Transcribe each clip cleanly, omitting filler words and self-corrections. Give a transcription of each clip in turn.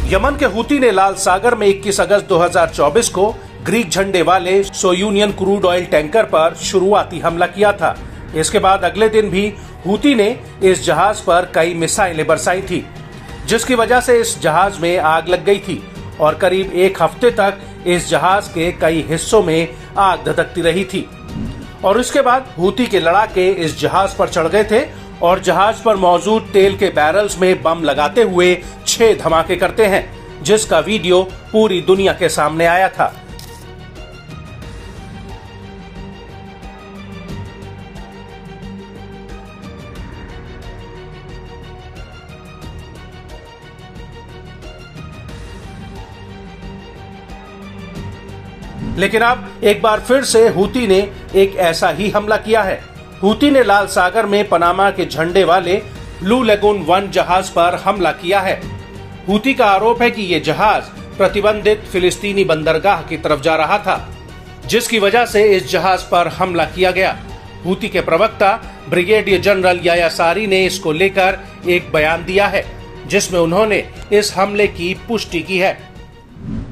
Yemen के Houthi ने लाल सागर में 21 अगस्त 2024 को ग्रीक झंडे वाले सोयूनियन क्रूड ऑयल टैंकर पर शुरुआती हमला किया था। इसके बाद अगले दिन भी हूती ने इस जहाज पर कई मिसाइलें बरसाई थी, जिसकी वजह से इस जहाज में आग लग गई थी और करीब एक हफ्ते तक इस जहाज के कई हिस्सों में आग धधकती रही थी। और इसके बाद हूती के लड़ाके इस जहाज पर चढ़ गए थे और जहाज पर मौजूद तेल के बैरल्स में बम लगाते हुए 6 धमाके करते हैं, जिसका वीडियो पूरी दुनिया के सामने आया था। लेकिन अब एक बार फिर से हूती ने एक ऐसा ही हमला किया है। हूती ने लाल सागर में पनामा के झंडे वाले ब्लू लेगून 1 जहाज पर हमला किया है। हूती का आरोप है कि ये जहाज प्रतिबंधित फिलिस्तीनी बंदरगाह की तरफ जा रहा था, जिसकी वजह से इस जहाज पर हमला किया गया। हूती के प्रवक्ता ब्रिगेडियर जनरल याया सारी ने इसको लेकर एक बयान दिया है, जिसमें उन्होंने इस हमले की पुष्टि की है।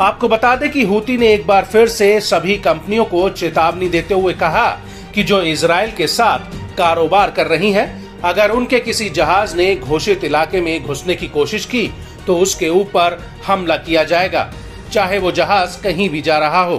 आपको बता दें कि हूती ने एक बार फिर से सभी कंपनियों को चेतावनी देते हुए कहा कि जो इजराइल के साथ कारोबार कर रही हैं, अगर उनके किसी जहाज ने घोषित इलाके में घुसने की कोशिश की तो उसके ऊपर हमला किया जाएगा, चाहे वो जहाज कहीं भी जा रहा हो।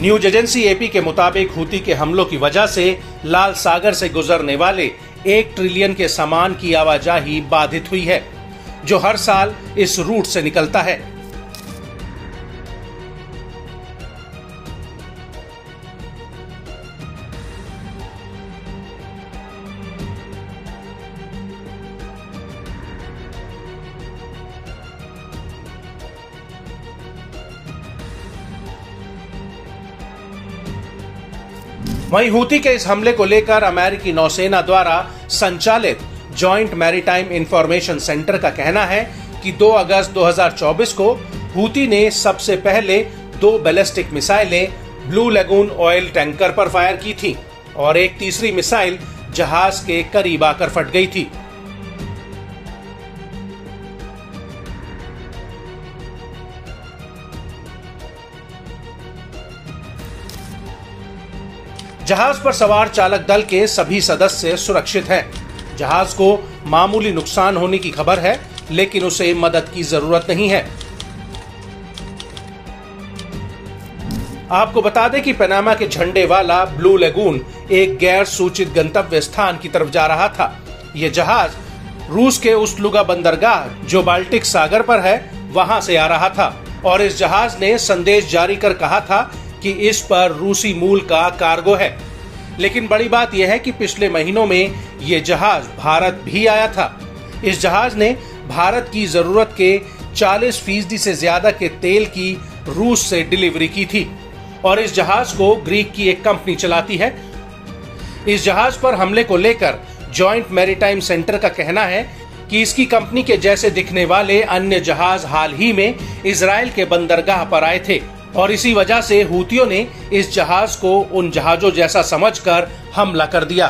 न्यूज एजेंसी एपी के मुताबिक हूती के हमलों की वजह से लाल सागर से गुजरने वाले 1 ट्रिलियन के सामान की आवाजाही बाधित हुई है, जो हर साल इस रूट से निकलता है। वहीं हूती के इस हमले को लेकर अमेरिकी नौसेना द्वारा संचालित जॉइंट मैरीटाइम इंफॉर्मेशन सेंटर का कहना है कि 2 अगस्त 2024 को हूती ने सबसे पहले 2 बैलिस्टिक मिसाइलें ब्लू लेगून ऑयल टैंकर पर फायर की थी और एक तीसरी मिसाइल जहाज के करीब आकर फट गई थी। जहाज पर सवार चालक दल के सभी सदस्य सुरक्षित हैं। जहाज को मामूली नुकसान होने की खबर है, लेकिन उसे मदद की जरूरत नहीं है। आपको बता दें कि पनामा के झंडे वाला ब्लू लेगून एक गैर सूचित गंतव्य स्थान की तरफ जा रहा था। यह जहाज रूस के उस्लुगा बंदरगाह, जो बाल्टिक सागर पर है, वहां से आ रहा था और इस जहाज ने संदेश जारी कर कहा था कि इस पर रूसी मूल का कार्गो है। लेकिन बड़ी बात यह है कि पिछले महीनों में ये जहाज भारत भी आया था। इस जहाज ने भारत की जरूरत के 40% से ज्यादा के तेल की रूस से डिलीवरी की थी और इस जहाज को ग्रीक की एक कंपनी चलाती है। इस जहाज पर हमले को लेकर जॉइंट मैरीटाइम सेंटर का कहना है कि इसकी कंपनी के जैसे दिखने वाले अन्य जहाज हाल ही में इजराइल के बंदरगाह पर आए थे और इसी वजह से हूतियों ने इस जहाज को उन जहाजों जैसा समझकर हमला कर दिया।